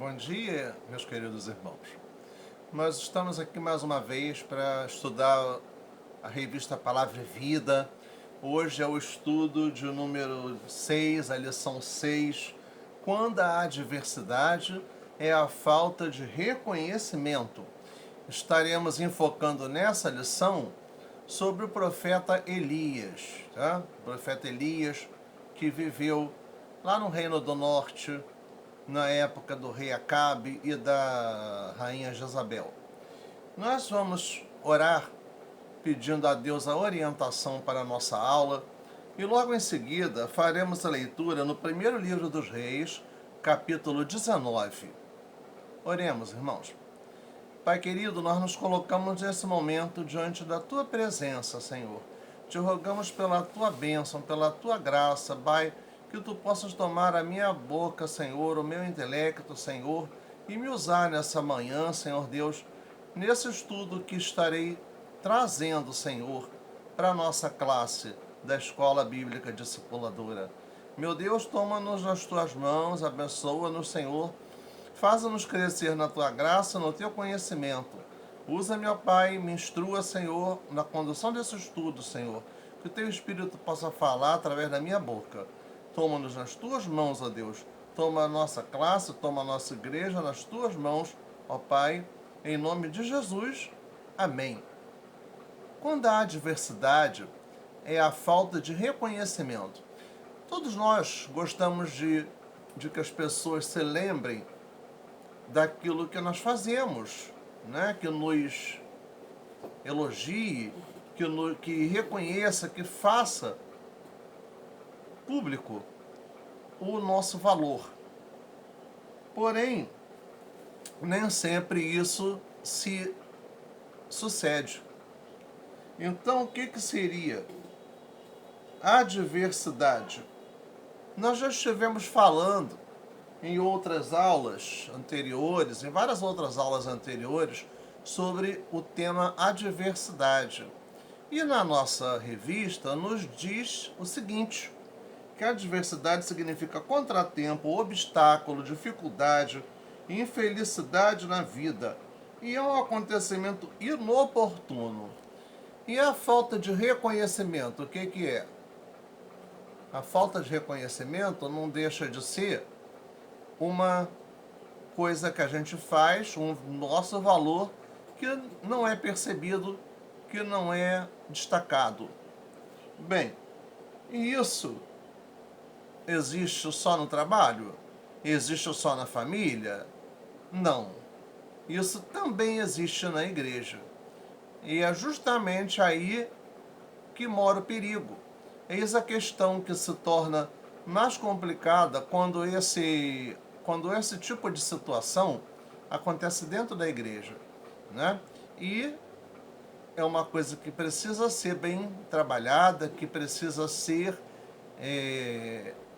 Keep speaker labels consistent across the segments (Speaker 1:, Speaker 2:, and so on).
Speaker 1: Bom dia, meus queridos irmãos. Nós estamos aqui mais uma vez para estudar a revista Palavra e Vida. Hoje é o estudo de número 6, a lição 6. Quando a adversidade é a falta de reconhecimento. Estaremos enfocando nessa lição sobre o profeta Elias, tá? O profeta Elias que viveu lá no Reino do Norte, na época do rei Acabe e da rainha Jezabel. Nós vamos orar pedindo a Deus a orientação para a nossa aula e logo em seguida faremos a leitura no primeiro livro dos Reis, capítulo 19. Oremos, irmãos. Pai querido, nós nos colocamos nesse momento diante da Tua presença, Senhor. Te rogamos pela Tua bênção, pela Tua graça, Pai, que Tu possas tomar a minha boca, Senhor, o meu intelecto, Senhor, e me usar nessa manhã, Senhor Deus, nesse estudo que estarei trazendo, Senhor, para a nossa classe da Escola Bíblica Discipuladora. Meu Deus, toma-nos nas Tuas mãos, abençoa-nos, Senhor, faça-nos crescer na Tua graça, no Teu conhecimento. Usa, meu Pai, me instrua, Senhor, na condução desse estudo, Senhor, que o Teu Espírito possa falar através da minha boca. Toma-nos nas Tuas mãos, ó Deus. Toma a nossa classe, toma a nossa igreja nas Tuas mãos, ó Pai, em nome de Jesus. Amém. Quando a adversidade é a falta de reconhecimento. Todos nós gostamos de que as pessoas se lembrem daquilo que nós fazemos, né? Que nos elogie, que reconheça, que faça público o nosso valor. Porém, nem sempre isso se sucede. Então, o que seria a adversidade? Nós já estivemos falando em outras aulas anteriores, em várias outras aulas anteriores, sobre o tema adversidade. E na nossa revista nos diz o seguinte, que a adversidade significa contratempo, obstáculo, dificuldade, infelicidade na vida, e é um acontecimento inoportuno. E a falta de reconhecimento, o que é? A falta de reconhecimento não deixa de ser uma coisa que a gente faz, um nosso valor que não é percebido, que não é destacado. Bem, e isso existe só no trabalho? Existe só na família? Não. Isso também existe na igreja. E é justamente aí que mora o perigo. Eis a questão que se torna mais complicada quando esse tipo de situação acontece dentro da igreja, né? E é uma coisa que precisa ser bem trabalhada, que precisa ser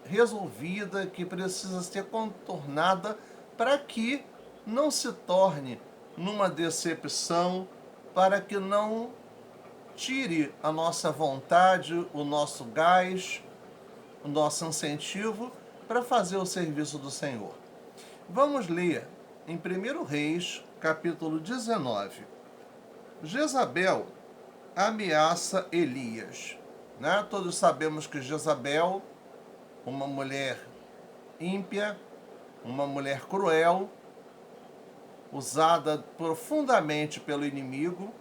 Speaker 1: resolvida, que precisa ser contornada para que não se torne numa decepção, para que não tire a nossa vontade, o nosso gás, o nosso incentivo para fazer o serviço do Senhor. Vamos ler em 1 Reis, capítulo 19. Jezabel ameaça Elias. Né? Todos sabemos que Jezabel, uma mulher ímpia, uma mulher cruel, usada profundamente pelo inimigo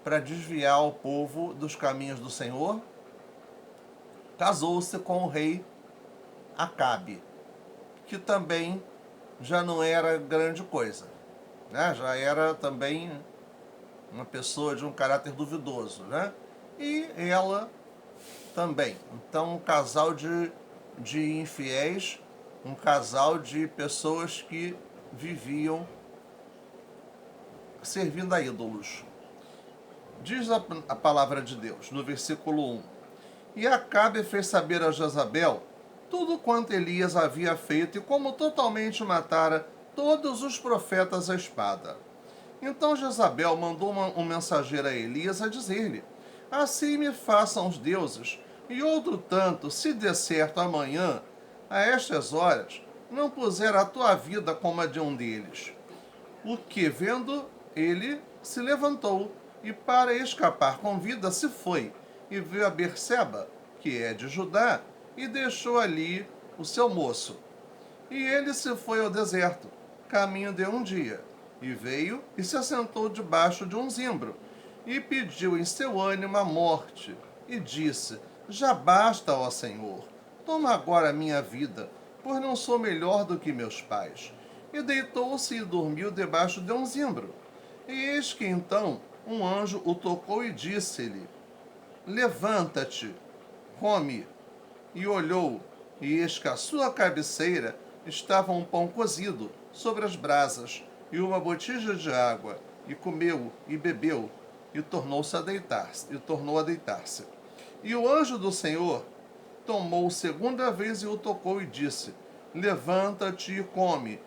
Speaker 1: para desviar o povo dos caminhos do Senhor, casou-se com o rei Acabe, que também já não era grande coisa, né? Já era também uma pessoa de um caráter duvidoso, né? E ela também. Então, um casal de infiéis, um casal de pessoas que viviam servindo a ídolos. Diz a palavra de Deus, no versículo 1. E Acabe fez saber a Jezabel tudo quanto Elias havia feito e como totalmente matara todos os profetas à espada. Então Jezabel mandou um mensageiro a Elias a dizer-lhe: assim me façam os deuses, e outro tanto, se der certo amanhã, a estas horas, não pusera a tua vida como a de um deles. O que, vendo ele, se levantou e, para escapar com vida, se foi e veio a Berseba, que é de Judá, e deixou ali o seu moço. E ele se foi ao deserto, caminho de um dia, e veio e se assentou debaixo de um zimbro, e pediu em seu ânimo a morte, e disse: Já basta, ó Senhor, toma agora a minha vida, pois não sou melhor do que meus pais. E deitou-se e dormiu debaixo de um zimbro. E eis que então um anjo o tocou e disse-lhe: Levanta-te, come. E olhou, e eis que à sua cabeceira estava um pão cozido sobre as brasas e uma botija de água. E comeu e bebeu e tornou-se a deitar-se. E o anjo do Senhor tomou segunda vez e o tocou e disse: Levanta-te e come,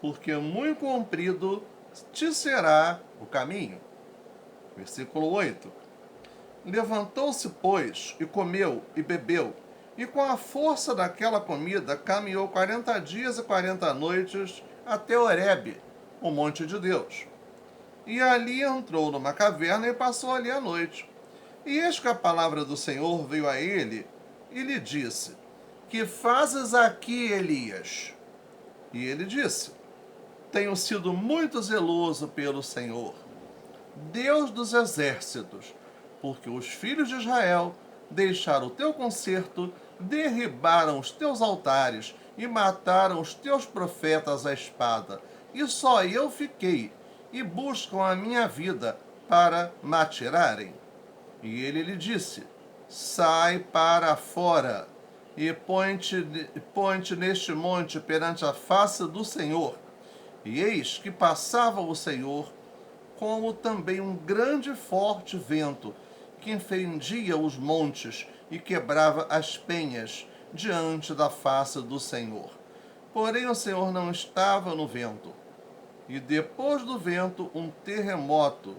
Speaker 1: porque muito comprido te será o caminho. Versículo 8. Levantou-se, pois, e comeu e bebeu, e com a força daquela comida caminhou 40 dias e 40 noites até Horebe, o monte de Deus. E ali entrou numa caverna e passou ali a noite. E eis que a palavra do Senhor veio a ele e lhe disse: Que fazes aqui, Elias? E ele disse: Tenho sido muito zeloso pelo Senhor, Deus dos exércitos, porque os filhos de Israel deixaram o teu concerto, derribaram os teus altares e mataram os teus profetas à espada. E só eu fiquei, e buscam a minha vida para me atirarem. E ele lhe disse: Sai para fora e põe-te neste monte perante a face do Senhor. E eis que passava o Senhor, como também um grande e forte vento, que fendia os montes e quebrava as penhas diante da face do Senhor. Porém o Senhor não estava no vento. E depois do vento, um terremoto.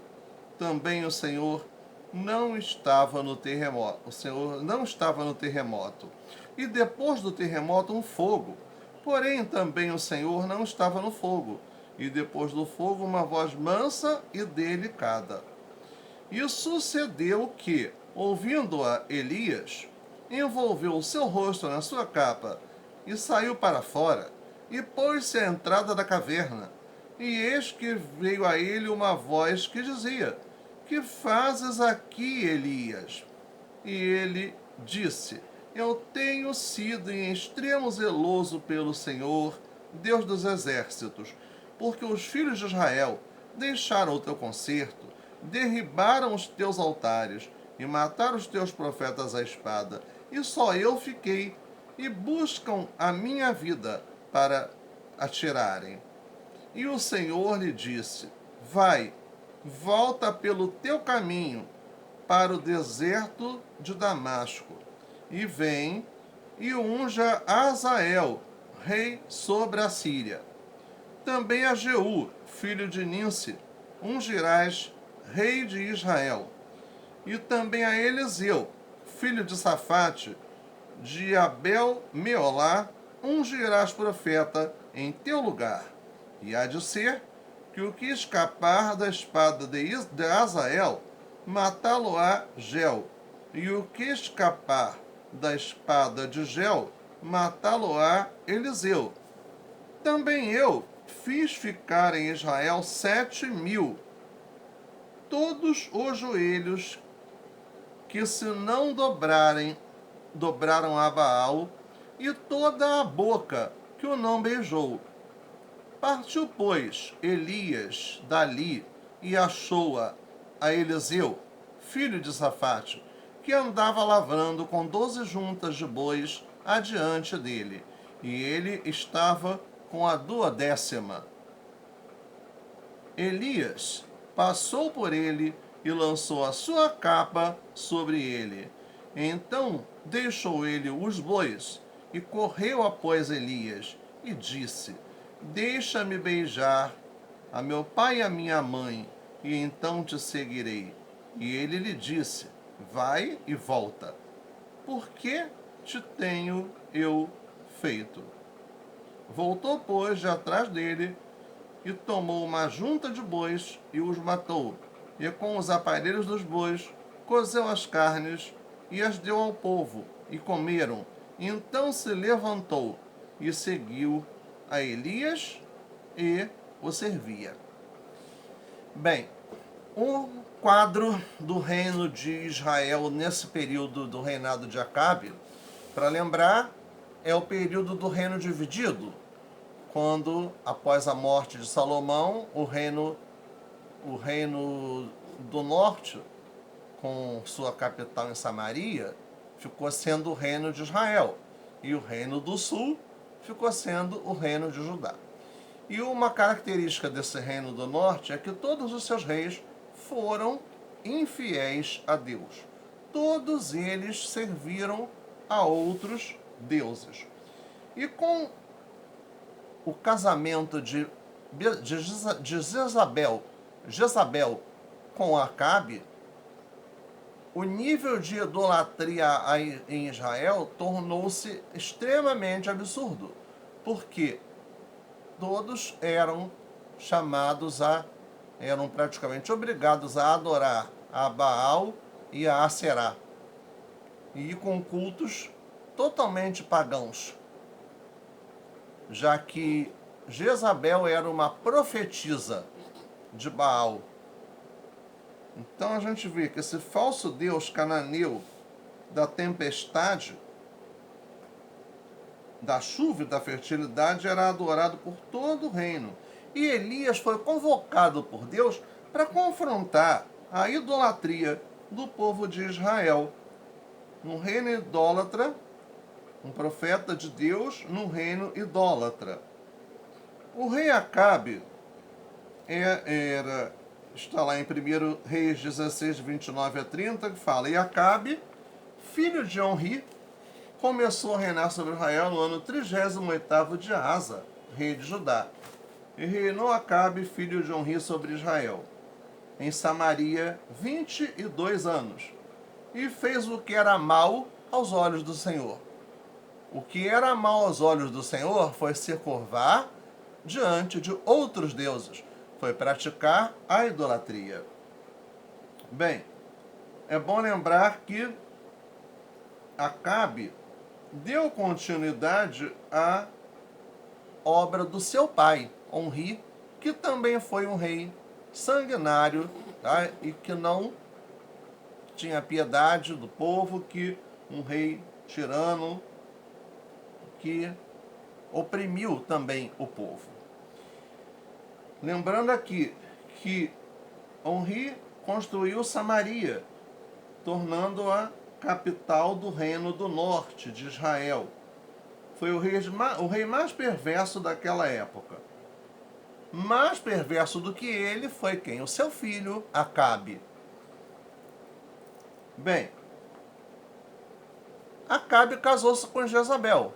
Speaker 1: Também o Senhor não estava no terremoto. O Senhor não estava no terremoto. E depois do terremoto, um fogo. Porém também o Senhor não estava no fogo. E depois do fogo, uma voz mansa e delicada. E sucedeu que, ouvindo-a Elias, envolveu o seu rosto na sua capa e saiu para fora, e pôs-se à entrada da caverna. E eis que veio a ele uma voz que dizia: Que fazes aqui, Elias? E ele disse: Eu tenho sido em extremo zeloso pelo Senhor, Deus dos exércitos, porque os filhos de Israel deixaram o teu concerto, derribaram os teus altares e mataram os teus profetas à espada. E só eu fiquei, e buscam a minha vida para atirarem. E o Senhor lhe disse: Vai, volta pelo teu caminho para o deserto de Damasco, e vem e unja Azael, rei sobre a Síria. Também a Jeú, filho de Ninsi, ungirás, rei de Israel. E também a Eliseu, filho de Safate, de Abel-Meolá, ungirás profeta em teu lugar. E há de ser que o que escapar da espada de Azael, matá-lo-á Gel, e o que escapar da espada de Gel, matá-lo-á Eliseu. Também eu fiz ficar em Israel 7.000, todos os joelhos que se não dobraram a Baal, e toda a boca que o não beijou. Partiu, pois, Elias dali e achou-a a Eliseu, filho de Safate, que andava lavrando com 12 juntas de bois adiante dele, e ele estava com a 12ª. Elias passou por ele e lançou a sua capa sobre ele. Então deixou ele os bois e correu após Elias e disse: Deixa-me beijar a meu pai e a minha mãe, e então te seguirei. E ele lhe disse: Vai e volta, porque te tenho eu feito. Voltou, pois, de atrás dele e tomou uma junta de bois e os matou. E com os aparelhos dos bois cozeu as carnes e as deu ao povo, e comeram. Então se levantou e seguiu a Elias e o servia. Bem, o quadro do reino de Israel nesse período do reinado de Acabe, para lembrar, é o período do reino dividido, quando, após a morte de Salomão, o reino do norte, com sua capital em Samaria, ficou sendo o reino de Israel, e o reino do sul ficou sendo o reino de Judá. E uma característica desse reino do norte é que todos os seus reis foram infiéis a Deus. Todos eles serviram a outros deuses. E com o casamento de Jezabel com Acabe, o nível de idolatria em Israel tornou-se extremamente absurdo, porque todos eram praticamente obrigados a adorar a Baal e a Aserá, e com cultos totalmente pagãos, já que Jezabel era uma profetisa de Baal. Então a gente vê que esse falso deus cananeu da tempestade, da chuva e da fertilidade era adorado por todo o reino. E Elias foi convocado por Deus para confrontar a idolatria do povo de Israel. Um reino idólatra, um profeta de Deus num reino idólatra. O rei Acabe está lá em 1 Reis 16, 29 a 30, que fala: E Acabe, filho de Onri, começou a reinar sobre Israel no ano 38º de Asa, rei de Judá. E reinou Acabe, filho de Onri, sobre Israel, em Samaria, 22 anos. E fez o que era mal aos olhos do Senhor. O que era mal aos olhos do Senhor foi se curvar diante de outros deuses. Foi praticar a idolatria. Bem, é bom lembrar que Acabe deu continuidade à obra do seu pai, Onri, que também foi um rei sanguinário, tá? E que não tinha piedade do povo, que um rei tirano que oprimiu também o povo. Lembrando aqui que Onri construiu Samaria, tornando-a capital do reino do norte de Israel. Foi o rei mais perverso daquela época. Mais perverso do que ele foi quem? O seu filho, Acabe. Bem, Acabe casou-se com Jezabel,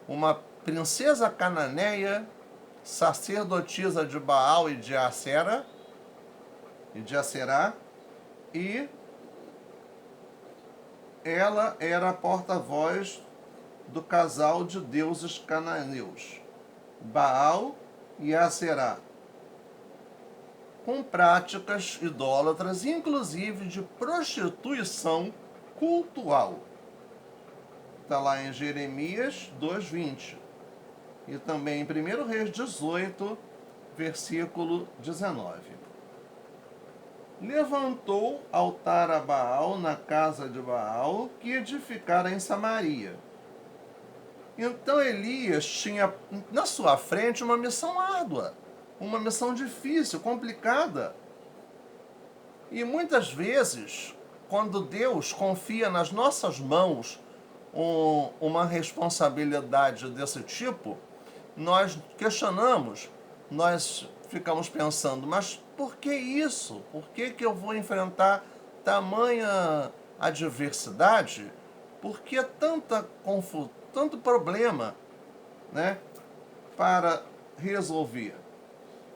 Speaker 1: uma princesa cananeia, sacerdotisa de Baal e de Aserá, e ela era a porta-voz do casal de deuses cananeus, Baal e Aserá, com práticas idólatras, inclusive de prostituição cultual. Está lá em Jeremias 2:20. E também em 1 Reis 18, versículo 19. Levantou altar a Baal na casa de Baal, que edificara em Samaria. Então Elias tinha na sua frente uma missão árdua, uma missão difícil, complicada. E muitas vezes, quando Deus confia nas nossas mãos uma responsabilidade desse tipo, nós questionamos, nós ficamos pensando, mas por que isso? Por que eu vou enfrentar tamanha adversidade? Por que tanto problema, né, para resolver?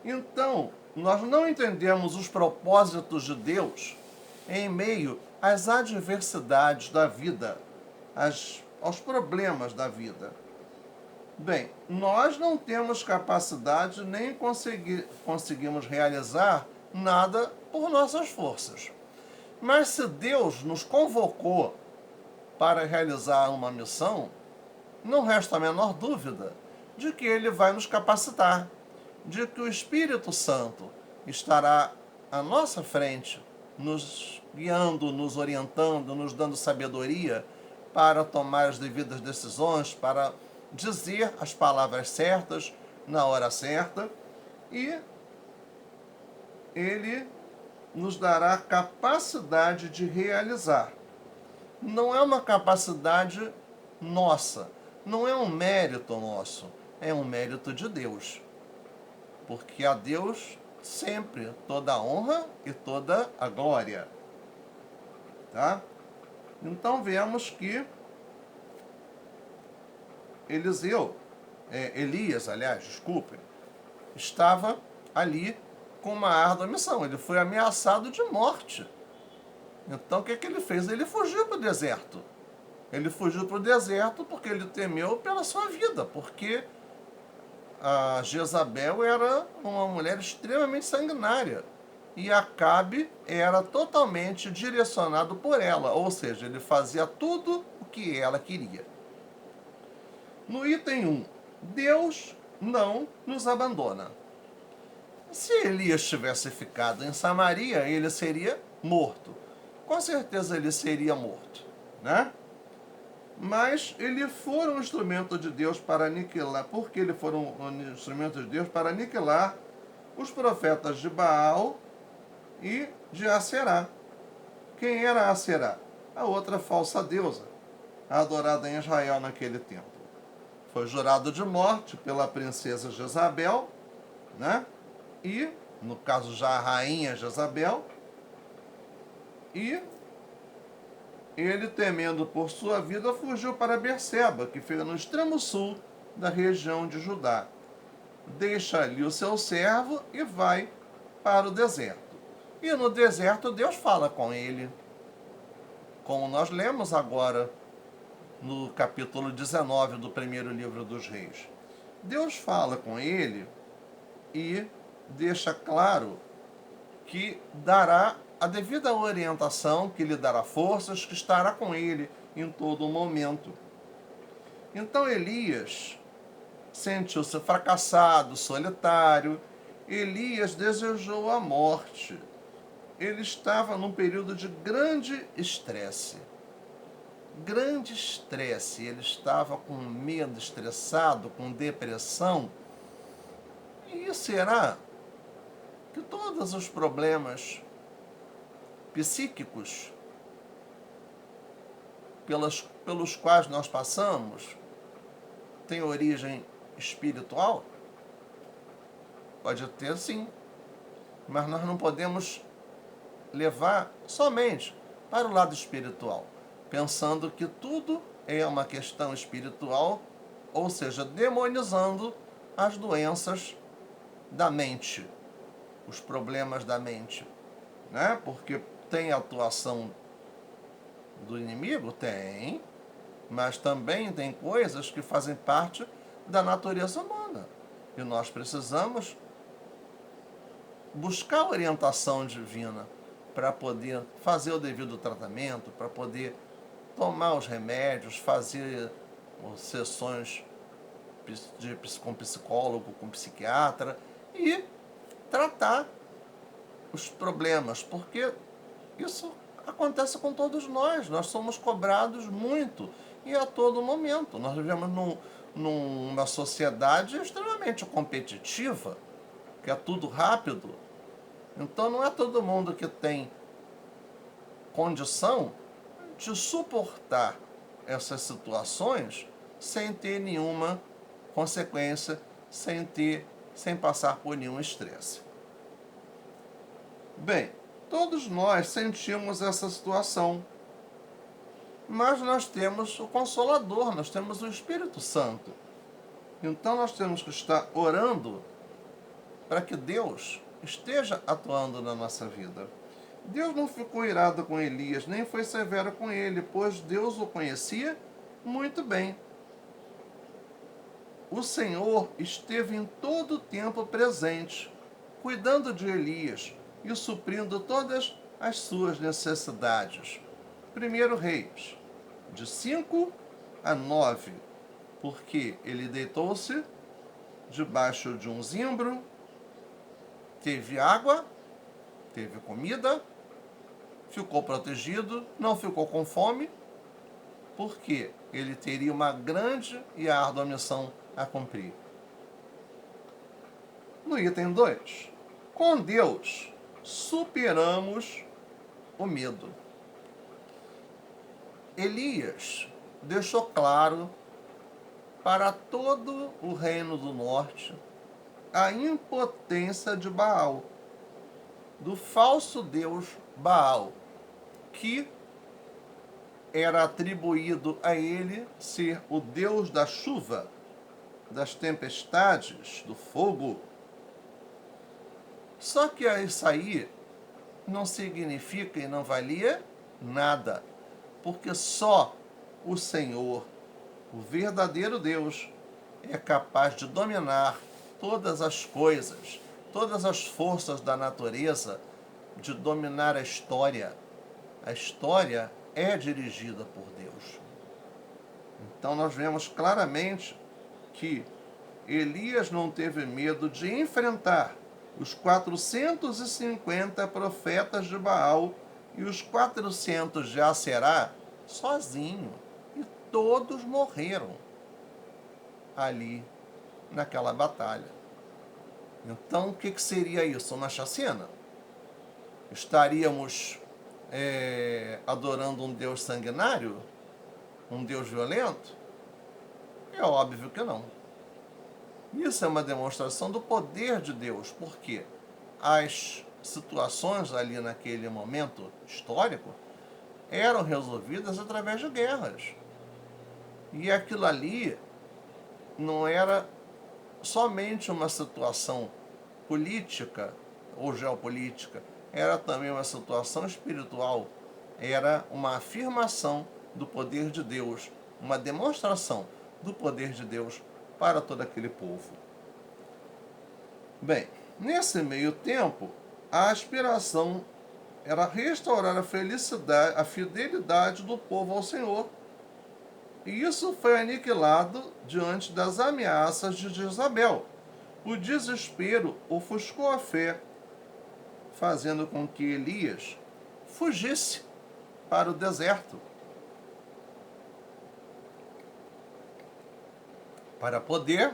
Speaker 1: Então, nós não entendemos os propósitos de Deus em meio às adversidades da vida, aos problemas da vida. Bem, nós não temos capacidade nem conseguimos realizar nada por nossas forças. Mas se Deus nos convocou para realizar uma missão, não resta a menor dúvida de que Ele vai nos capacitar, de que o Espírito Santo estará à nossa frente, nos guiando, nos orientando, nos dando sabedoria para tomar as devidas decisões, para dizer as palavras certas na hora certa, e Ele nos dará capacidade de realizar. Não é uma capacidade nossa, não é um mérito nosso, é um mérito de Deus. Porque a Deus sempre toda a honra e toda a glória. Tá? Então vemos que Elias, estava ali com uma árdua missão. Ele foi ameaçado de morte. Então o que ele fez? Ele fugiu para o deserto. Ele fugiu para o deserto porque ele temeu pela sua vida, porque a Jezabel era uma mulher extremamente sanguinária e Acabe era totalmente direcionado por ela, ou seja, ele fazia tudo o que ela queria. No item 1, Deus não nos abandona. Se Elias tivesse ficado em Samaria, ele seria morto. Com certeza ele seria morto, né? Mas ele foi um instrumento de Deus para aniquilar, porque ele foi um instrumento de Deus para aniquilar os profetas de Baal e de Aserá. Quem era Aserá? A outra falsa deusa, adorada em Israel naquele tempo. Foi jurado de morte pela princesa Jezabel, né? E, no caso já a rainha Jezabel, e ele, temendo por sua vida, fugiu para Berseba, que fica no extremo sul da região de Judá. Deixa ali o seu servo e vai para o deserto. E no deserto Deus fala com ele, como nós lemos agora no capítulo 19 do primeiro livro dos Reis. Deus fala com ele e deixa claro que dará a devida orientação, que lhe dará forças, que estará com ele em todo momento. Então Elias sentiu-se fracassado, solitário. Elias desejou a morte. Ele estava num período de grande estresse. Ele estava com medo, estressado, com depressão. E será que todos os problemas psíquicos pelos quais nós passamos têm origem espiritual? Pode ter, sim, mas nós não podemos levar somente para o lado espiritual, pensando que tudo é uma questão espiritual, ou seja, demonizando as doenças da mente, os problemas da mente, né? Porque tem atuação do inimigo? Tem, mas também tem coisas que fazem parte da natureza humana. E nós precisamos buscar orientação divina para poder fazer o devido tratamento, para poder tomar os remédios, fazer sessões com psicólogo, com psiquiatra e tratar os problemas, porque isso acontece com todos nós. Nós somos cobrados muito e a todo momento. Nós vivemos numa sociedade extremamente competitiva, que é tudo rápido. Então não é todo mundo que tem condição de suportar essas situações sem ter nenhuma consequência, sem passar por nenhum estresse. Bem, todos nós sentimos essa situação, mas nós temos o Consolador, nós temos o Espírito Santo. Então nós temos que estar orando para que Deus esteja atuando na nossa vida. Deus não ficou irado com Elias, nem foi severo com ele, pois Deus o conhecia muito bem. o Senhor esteve em todo o tempo presente, cuidando de Elias e suprindo todas as suas necessidades. 1 Reis, de 5 a 9, porque ele deitou-se debaixo de um zimbro, teve água, teve comida, ficou protegido, não ficou com fome, porque ele teria uma grande e árdua missão a cumprir. No item 2, com Deus superamos o medo. Elias deixou claro para todo o reino do norte a impotência de Baal, do falso deus Baal, que era atribuído a ele ser o deus da chuva, das tempestades, do fogo. Só que isso aí não significa e não valia nada, porque só o Senhor, o verdadeiro Deus, é capaz de dominar todas as coisas, todas as forças da natureza, de dominar a história. A história é dirigida por Deus. Então nós vemos claramente que Elias não teve medo de enfrentar os 450 profetas de Baal e os 400 de Aserá sozinho. E todos morreram ali naquela batalha. Então o que seria isso? Uma chacina? Estaríamos adorando um Deus sanguinário? Um Deus violento? É óbvio que não. Isso é uma demonstração do poder de Deus, porque as situações ali naquele momento histórico eram resolvidas através de guerras. E aquilo ali não era somente uma situação política ou geopolítica, era também uma situação espiritual, era uma afirmação do poder de Deus, uma demonstração do poder de Deus para todo aquele povo. Bem, nesse meio tempo, a aspiração era restaurar a felicidade, a fidelidade do povo ao Senhor. E isso foi aniquilado diante das ameaças de Jezabel. O desespero ofuscou a fé, fazendo com que Elias fugisse para o deserto, para poder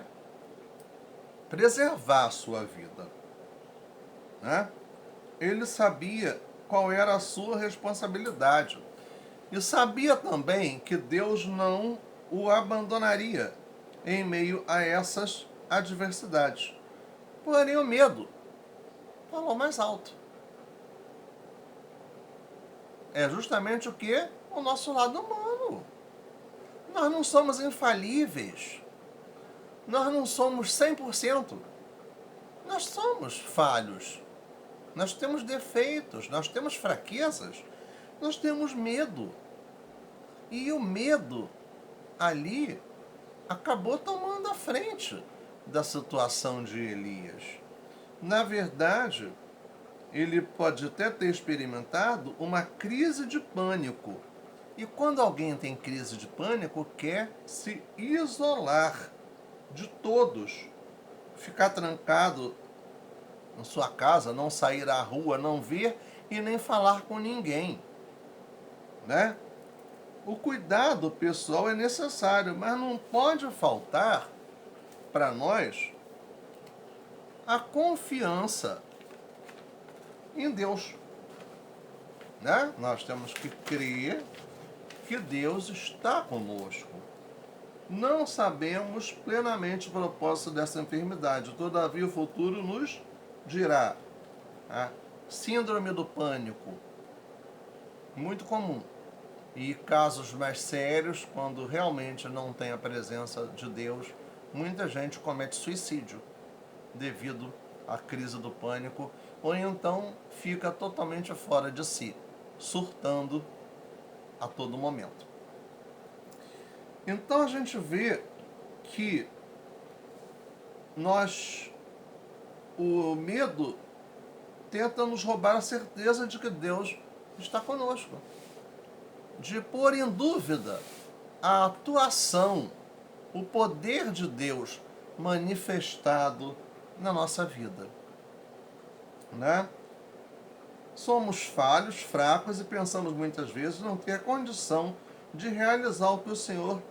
Speaker 1: preservar a sua vida. Né? Ele sabia qual era a sua responsabilidade. E sabia também que Deus não o abandonaria em meio a essas adversidades. Porém, o medo falou mais alto. É justamente o que? O nosso lado humano. Nós não somos infalíveis. Nós não somos 100%. Nós somos falhos. Nós temos defeitos, nós temos fraquezas, nós temos medo. E o medo ali acabou tomando a frente da situação de Elias. Na verdade, ele pode até ter experimentado uma crise de pânico. E quando alguém tem crise de pânico, quer se isolar de todos, ficar trancado na sua casa, não sair à rua, não ver e nem falar com ninguém, né? O cuidado pessoal é necessário, mas não pode faltar para nós a confiança em Deus, né? Nós temos que crer que Deus está conosco. Não sabemos plenamente o propósito dessa enfermidade, todavia o futuro nos dirá. A síndrome do pânico, muito comum. E casos mais sérios, quando realmente não tem a presença de Deus, muita gente comete suicídio devido à crise do pânico, ou então fica totalmente fora de si, surtando a todo momento. Então a gente vê que o medo tenta nos roubar a certeza de que Deus está conosco, de pôr em dúvida a atuação, o poder de Deus manifestado na nossa vida, né? Somos falhos, fracos e pensamos muitas vezes não ter condição de realizar o que o Senhor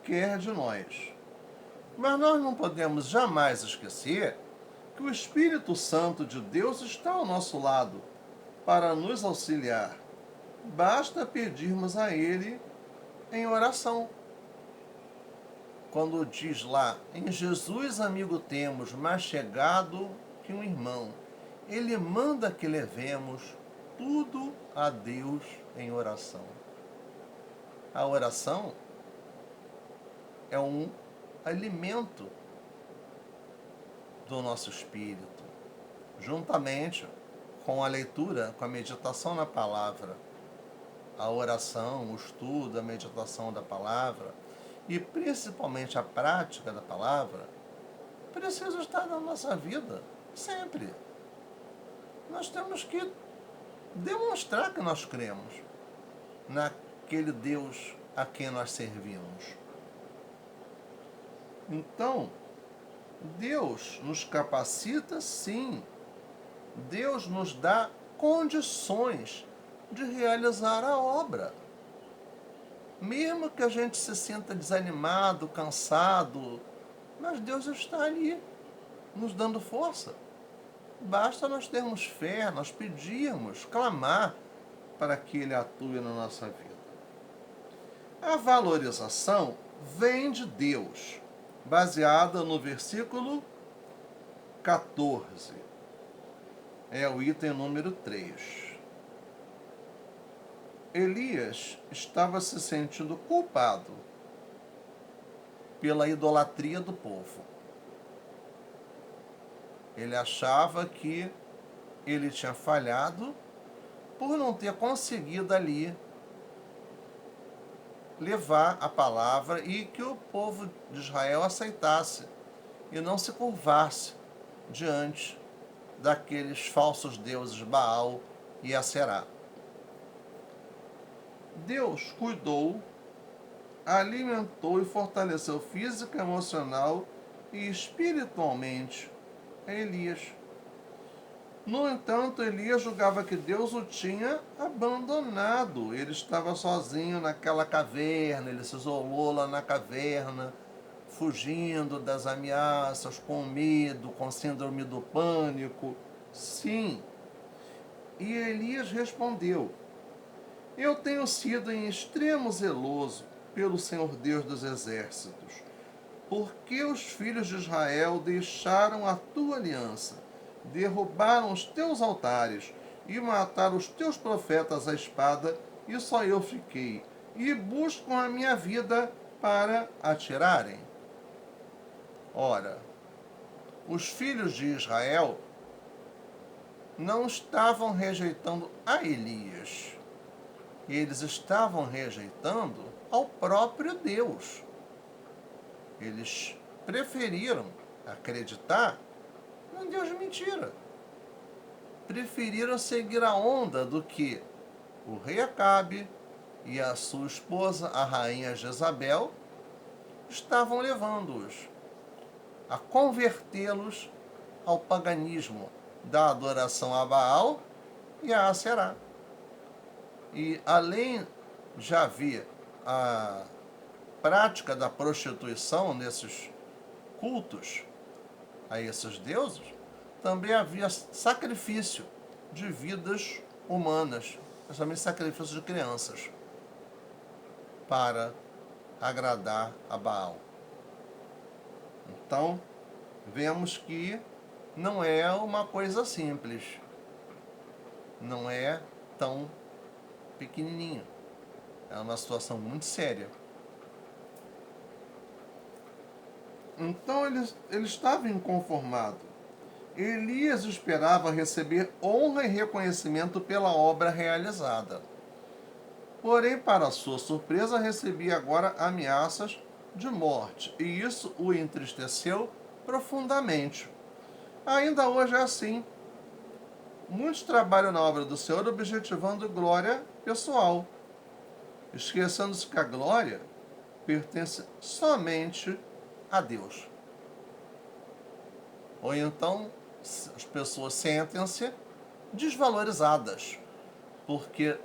Speaker 1: quer de nós. Mas nós não podemos jamais esquecer que o Espírito Santo de Deus está ao nosso lado para nos auxiliar. Basta pedirmos a Ele em oração. Quando diz lá, em Jesus amigo temos, mais chegado que um irmão, Ele manda que levemos tudo a Deus em oração. A oração é um alimento do nosso espírito, juntamente com a leitura, com a meditação na palavra, a oração, o estudo, a meditação da palavra e principalmente a prática da palavra, precisa estar na nossa vida sempre. Nós temos que demonstrar que nós cremos naquele Deus a quem nós servimos. Então, Deus nos capacita, sim. Deus nos dá condições de realizar a obra. Mesmo que a gente se sinta desanimado, cansado, mas Deus está ali, nos dando força. Basta nós termos fé, nós pedirmos, clamar para que Ele atue na nossa vida. A valorização vem de Deus, baseada no versículo 14. É o item número 3. Elias estava se sentindo culpado pela idolatria do povo. Ele achava que ele tinha falhado por não ter conseguido ali levar a palavra e que o povo de Israel aceitasse e não se curvasse diante daqueles falsos deuses Baal e Aserá. Deus cuidou, alimentou e fortaleceu física, emocional e espiritualmente a Elias. No entanto, Elias julgava que Deus o tinha abandonado. Ele estava sozinho naquela caverna, ele se isolou lá na caverna, fugindo das ameaças, com medo, com síndrome do pânico. Sim. E Elias respondeu: eu tenho sido em extremo zeloso pelo Senhor Deus dos exércitos, porque os filhos de Israel deixaram a tua aliança, derrubaram os teus altares e mataram os teus profetas à espada, e só eu fiquei, e buscam a minha vida para atirarem. Ora, os filhos de Israel não estavam rejeitando a Elias, eles estavam rejeitando ao próprio Deus. Eles preferiram acreditar num Deus de mentira. Preferiram seguir a onda do que o rei Acabe e a sua esposa, a rainha Jezabel, estavam levando-os a convertê-los ao paganismo da adoração a Baal e a Aserá. E além de haver a prática da prostituição nesses cultos a esses deuses, também havia sacrifício de vidas humanas, principalmente sacrifício de crianças, para agradar a Baal. Então, vemos que não é uma coisa simples, não é tão pequenininho, é uma situação muito séria. Então ele estava inconformado. Elias esperava receber honra e reconhecimento pela obra realizada. Porém, para sua surpresa, recebia agora ameaças de morte, e isso o entristeceu profundamente. Ainda hoje é assim. Muitos trabalham na obra do Senhor objetivando glória pessoal, esquecendo-se que a glória pertence somente a Deus. Ou então as pessoas sentem-se desvalorizadas, porque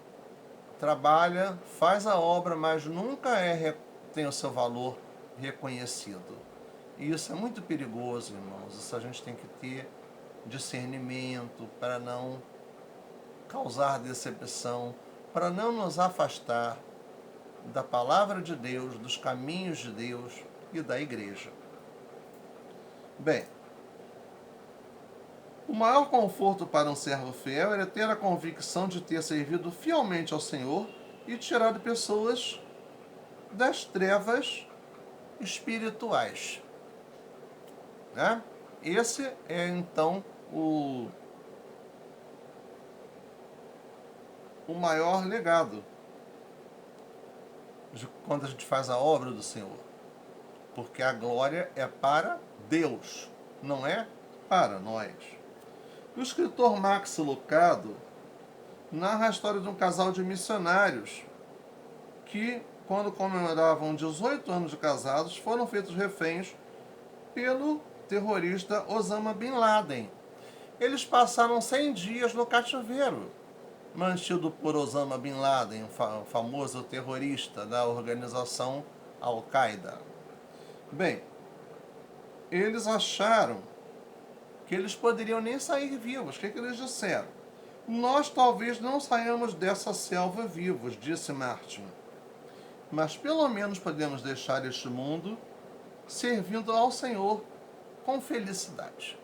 Speaker 1: trabalha, faz a obra, mas nunca tem o seu valor reconhecido. E isso é muito perigoso, irmãos. Isso a gente tem que ter discernimento para não causar decepção, para não nos afastar da palavra de Deus, dos caminhos de Deus e da igreja. Bem, o maior conforto para um servo fiel é ter a convicção de ter servido fielmente ao Senhor e tirado pessoas das trevas espirituais. Né? Esse é então o maior legado de quando a gente faz a obra do Senhor. Porque a glória é para Deus, não é para nós. O escritor Max Lucado narra a história de um casal de missionários que, quando comemoravam 18 anos de casados, foram feitos reféns pelo terrorista Osama Bin Laden. Eles passaram 100 dias no cativeiro, mantido por Osama Bin Laden, o famoso terrorista da organização Al-Qaeda. Bem, eles acharam que eles poderiam nem sair vivos. O que eles disseram? Nós talvez não saiamos dessa selva vivos, disse Martin, mas pelo menos podemos deixar este mundo servindo ao Senhor com felicidade.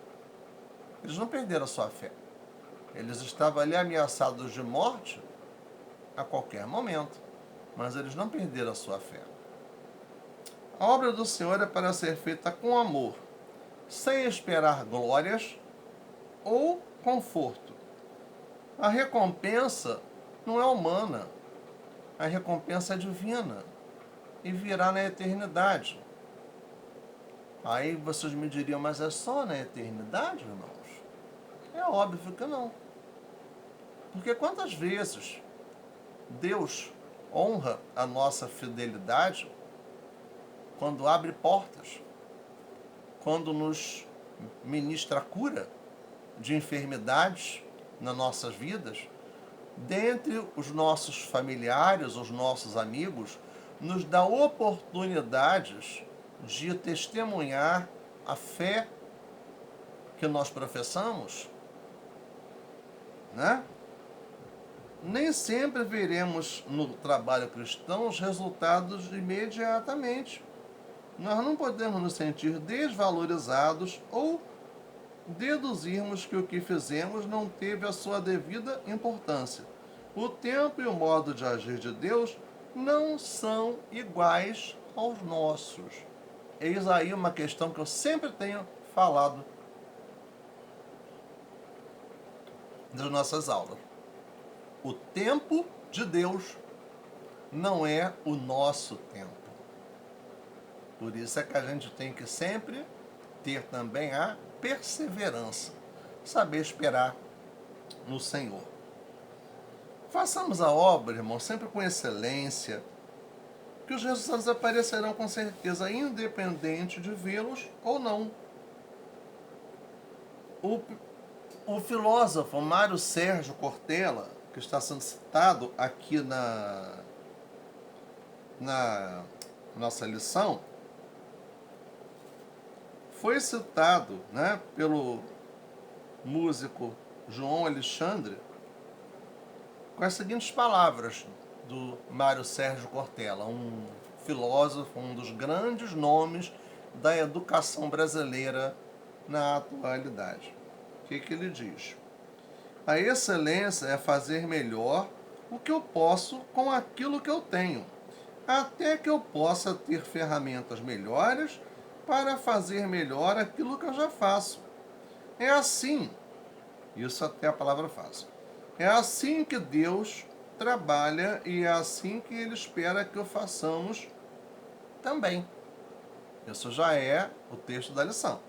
Speaker 1: Eles não perderam a sua fé. Eles estavam ali ameaçados de morte a qualquer momento, mas eles não perderam a sua fé. A obra do Senhor é para ser feita com amor, sem esperar glórias ou conforto. A recompensa não é humana, a recompensa é divina e virá na eternidade. Aí vocês me diriam, mas é só na eternidade, irmãos? É óbvio que não. Porque quantas vezes Deus honra a nossa fidelidade quando abre portas, quando nos ministra a cura de enfermidades nas nossas vidas, dentre os nossos familiares, os nossos amigos, nos dá oportunidades de testemunhar a fé que nós professamos, né? Nem sempre veremos no trabalho cristão os resultados imediatamente. Nós não podemos nos sentir desvalorizados ou deduzirmos que o que fizemos não teve a sua devida importância. O tempo e o modo de agir de Deus não são iguais aos nossos. Eis aí uma questão que eu sempre tenho falado nas nossas aulas. O tempo de Deus não é o nosso tempo. Por isso é que a gente tem que sempre ter também a perseverança, saber esperar no Senhor. Façamos a obra, irmão, sempre com excelência, que os resultados aparecerão com certeza, independente de vê-los ou não. O filósofo Mário Sérgio Cortella, que está sendo citado aqui na nossa lição, foi citado, né, pelo músico João Alexandre com as seguintes palavras do Mário Sérgio Cortella, um filósofo, um dos grandes nomes da educação brasileira na atualidade. O que ele diz? A excelência é fazer melhor o que eu posso com aquilo que eu tenho, até que eu possa ter ferramentas melhores para fazer melhor aquilo que eu já faço. É assim, isso até a palavra faz. É assim que Deus trabalha e é assim que Ele espera que o façamos também. Isso já é o texto da lição.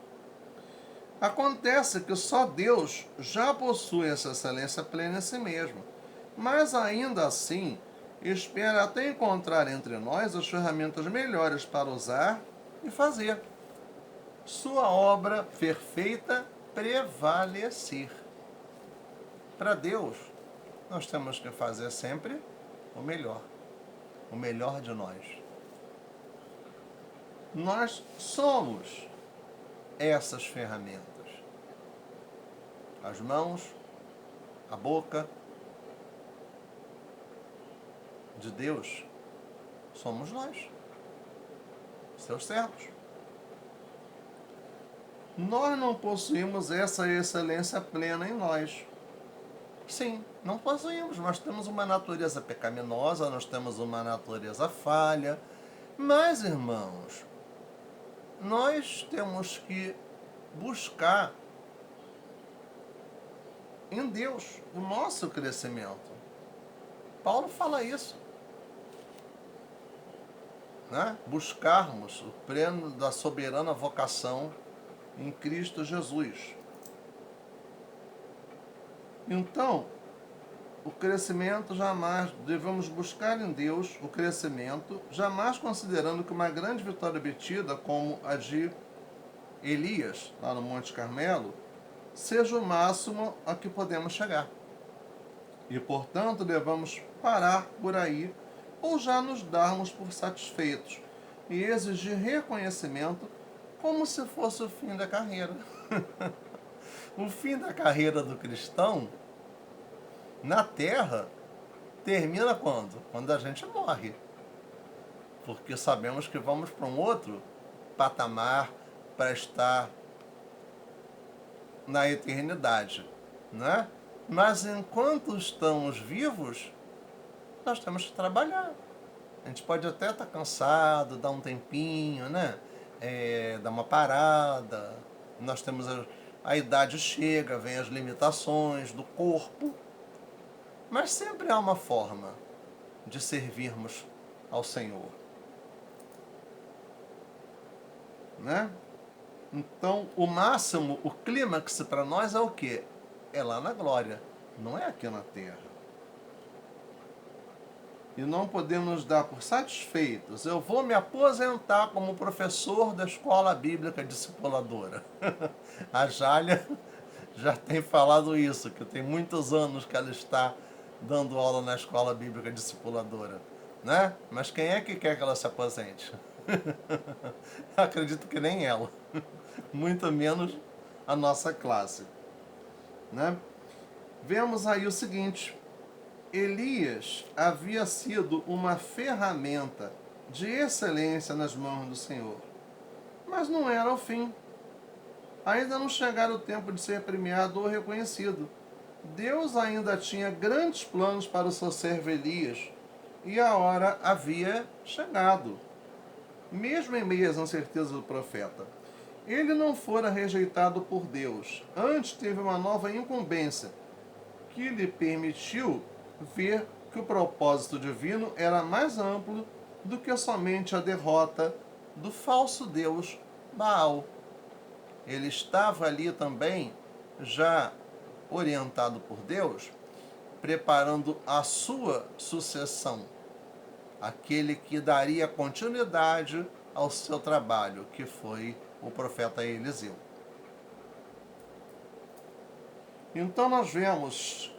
Speaker 1: Acontece que só Deus já possui essa excelência plena em si mesmo, mas ainda assim espera até encontrar entre nós as ferramentas melhores para usar e fazer sua obra perfeita prevalecer. Para Deus, nós temos que fazer sempre o melhor de nós. Nós somos essas ferramentas. As mãos, a boca de Deus somos nós, seus servos. Nós não possuímos essa excelência plena em nós. Sim, não possuímos. Nós temos uma natureza pecaminosa, nós temos uma natureza falha. Mas, irmãos, nós temos que buscar em Deus o nosso crescimento. Paulo fala isso. Né? Buscarmos o prêmio da soberana vocação em Cristo Jesus. Então, o crescimento jamais, devemos buscar em Deus o crescimento, jamais considerando que uma grande vitória obtida, como a de Elias, lá no Monte Carmelo, seja o máximo a que podemos chegar. E, portanto, devemos parar por aí ou já nos darmos por satisfeitos e exigir reconhecimento como se fosse o fim da carreira. O fim da carreira do cristão na Terra termina quando? Quando a gente morre. Porque sabemos que vamos para um outro patamar para estar na eternidade, né? Mas enquanto estamos vivos, nós temos que trabalhar. A gente pode até estar cansado, dar um tempinho, né? Dar uma parada. Nós temos a idade chega, vem as limitações do corpo. Mas sempre há uma forma de servirmos ao Senhor. Né? Então, o máximo, o clímax para nós é o quê? É lá na glória, não é aqui na terra. E não podemos nos dar por satisfeitos. Eu vou me aposentar como professor da escola bíblica discipuladora. A Jália já tem falado isso, que tem muitos anos que ela está dando aula na escola bíblica discipuladora. Né? Mas quem é que quer que ela se aposente? Acredito que nem ela. Muito menos a nossa classe. Né? Vemos aí o seguinte: Elias havia sido uma ferramenta de excelência nas mãos do Senhor. Mas não era o fim. Ainda não chegara o tempo de ser premiado ou reconhecido. Deus ainda tinha grandes planos para o seu servo Elias, e a hora havia chegado. Mesmo em meio às incertezas do profeta, ele não fora rejeitado por Deus. Antes teve uma nova incumbência, que lhe permitiu ver que o propósito divino era mais amplo do que somente a derrota do falso deus Baal. Ele estava ali também, já orientado por Deus, preparando a sua sucessão, aquele que daria continuidade ao seu trabalho, que foi o profeta Eliseu. Então nós vemos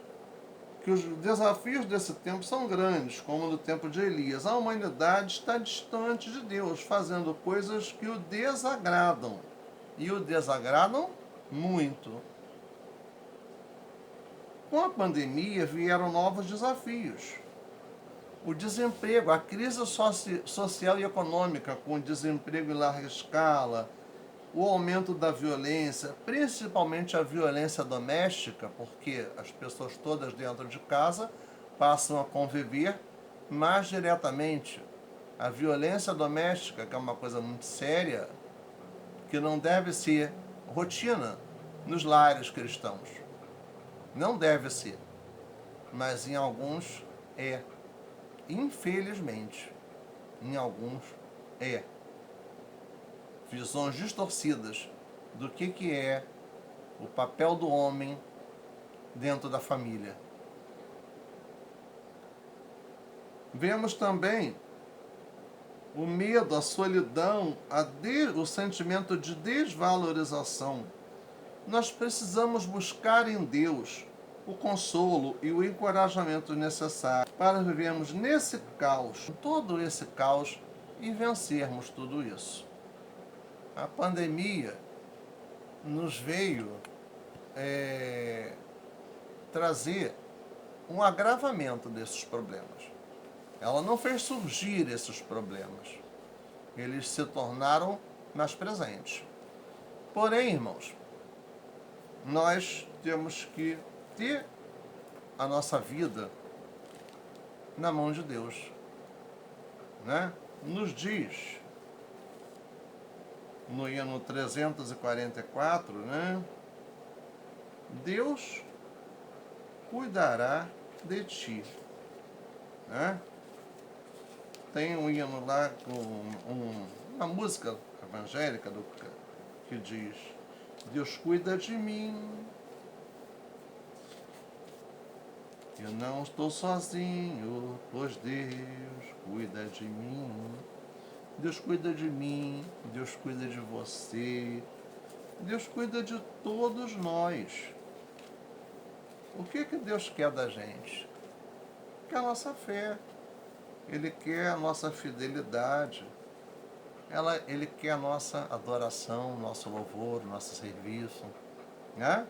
Speaker 1: que os desafios desse tempo são grandes, como no tempo de Elias. A humanidade está distante de Deus, fazendo coisas que o desagradam, e o desagradam muito. Com a pandemia vieram novos desafios. O desemprego, a crise social e econômica, com o desemprego em larga escala, o aumento da violência, principalmente a violência doméstica, porque as pessoas todas dentro de casa passam a conviver mais diretamente. A violência doméstica, que é uma coisa muito séria, que não deve ser rotina nos lares cristãos. Não deve ser, mas em alguns é. Infelizmente, em alguns é. Visões distorcidas do que é o papel do homem dentro da família. Vemos também o medo, a solidão, o sentimento de desvalorização. Nós precisamos buscar em Deus o consolo e o encorajamento necessário para vivermos nesse caos, todo esse caos, e vencermos tudo isso. A pandemia nos veio trazer um agravamento desses problemas. Ela não fez surgir esses problemas. Eles se tornaram mais presentes. Porém, irmãos, nós temos que ter a nossa vida na mão de Deus, né? Nos diz, no hino 344, né? Deus cuidará de ti, né? Tem um hino lá com uma música evangélica que diz: Deus cuida de mim, eu não estou sozinho, pois Deus cuida de mim. Deus cuida de mim, Deus cuida de você, Deus cuida de todos nós. O que Deus quer da gente? Quer a nossa fé. Ele quer a nossa fidelidade. Ele quer a nossa adoração, nosso louvor, nosso serviço. Né?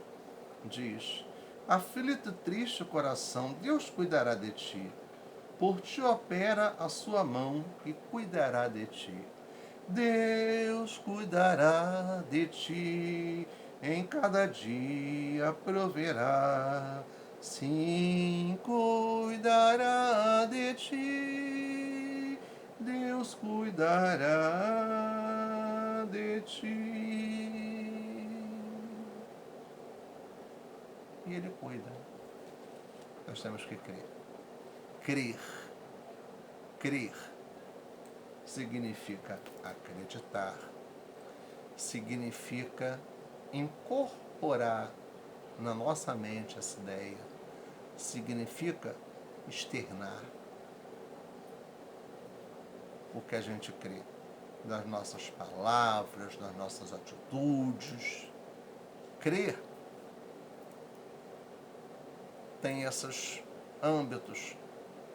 Speaker 1: Diz: aflito e triste o coração, Deus cuidará de ti. Por ti opera a sua mão e cuidará de ti. Deus cuidará de ti, em cada dia proverá. Sim, cuidará de ti, Deus cuidará de ti. E Ele cuida. Nós temos que crer. Crer significa acreditar, significa incorporar na nossa mente essa ideia, significa externar o que a gente crê, das nossas palavras, das nossas atitudes. Crer tem esses âmbitos,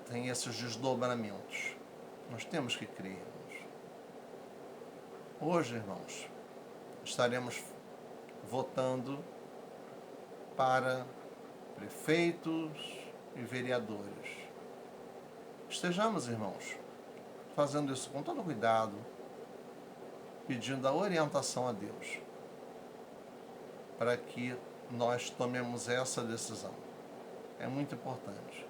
Speaker 1: tem esses desdobramentos. Nós temos que crer, irmãos. Hoje, irmãos, estaremos votando para prefeitos e vereadores. Estejamos, irmãos, fazendo isso com todo cuidado, pedindo a orientação a Deus, para que nós tomemos essa decisão. É muito importante.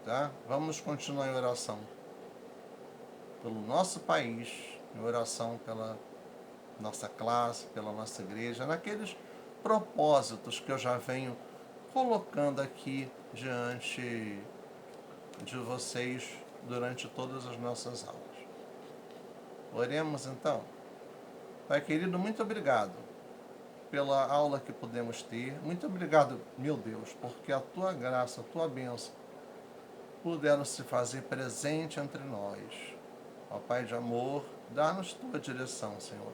Speaker 1: Tá? Vamos continuar em oração pelo nosso país, em oração pela nossa classe, pela nossa igreja, naqueles propósitos que eu já venho colocando aqui diante de vocês durante todas as nossas aulas. Oremos então. Pai querido, muito obrigado pela aula que pudemos ter. Muito obrigado, meu Deus, porque a tua graça, a tua bênção puderam se fazer presente entre nós. Ó Pai de amor, dá-nos tua direção, Senhor.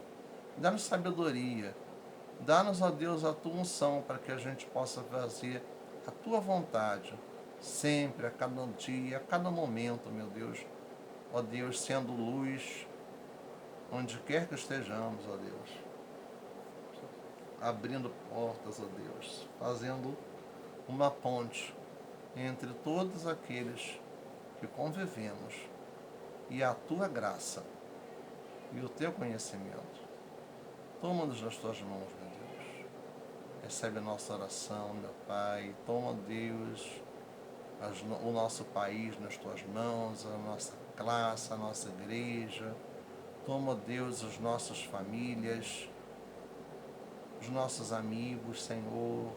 Speaker 1: Dá-nos sabedoria. Dá-nos, ó Deus, a tua unção para que a gente possa fazer a tua vontade, sempre, a cada dia, a cada momento, meu Deus. Ó Deus, sendo luz onde quer que estejamos, ó Deus. Abrindo portas, ó Deus. Fazendo uma ponte entre todos aqueles que convivemos e a tua graça e o teu conhecimento. Toma-nos nas tuas mãos, meu Deus. Recebe a nossa oração, meu Pai. Toma, Deus, o nosso país nas tuas mãos, a nossa classe, a nossa igreja. Toma, Deus, as nossas famílias, os nossos amigos, Senhor,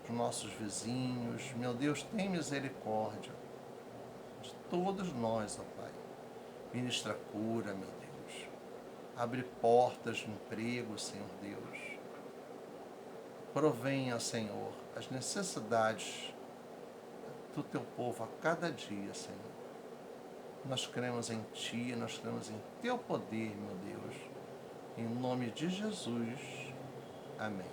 Speaker 1: os nossos vizinhos. Meu Deus, tem misericórdia de todos nós, ó Pai. Ministra cura, meu Deus. Abre portas de emprego, Senhor Deus. Provenha, Senhor, as necessidades do teu povo a cada dia, Senhor. Nós cremos em Ti, nós cremos em Teu poder, meu Deus. Em nome de Jesus. Amém.